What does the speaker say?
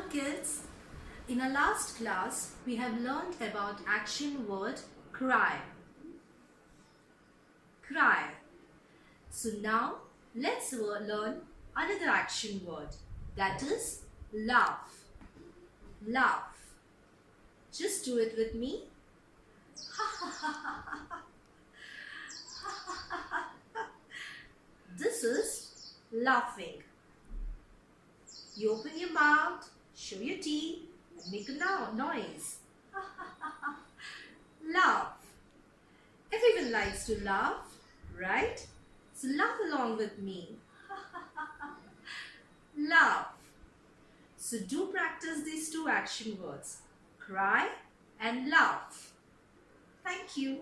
kids, in our last class we have learned about action word cry. Cry. So now let's learn another action word, that is laugh. Laugh. Just do it with me. This is laughing. You open your mouth, show your teeth, and make a noise. Laugh. Everyone likes to laugh, right? So laugh along with me. Laugh. So do practice these two action words, cry and laugh. Thank you.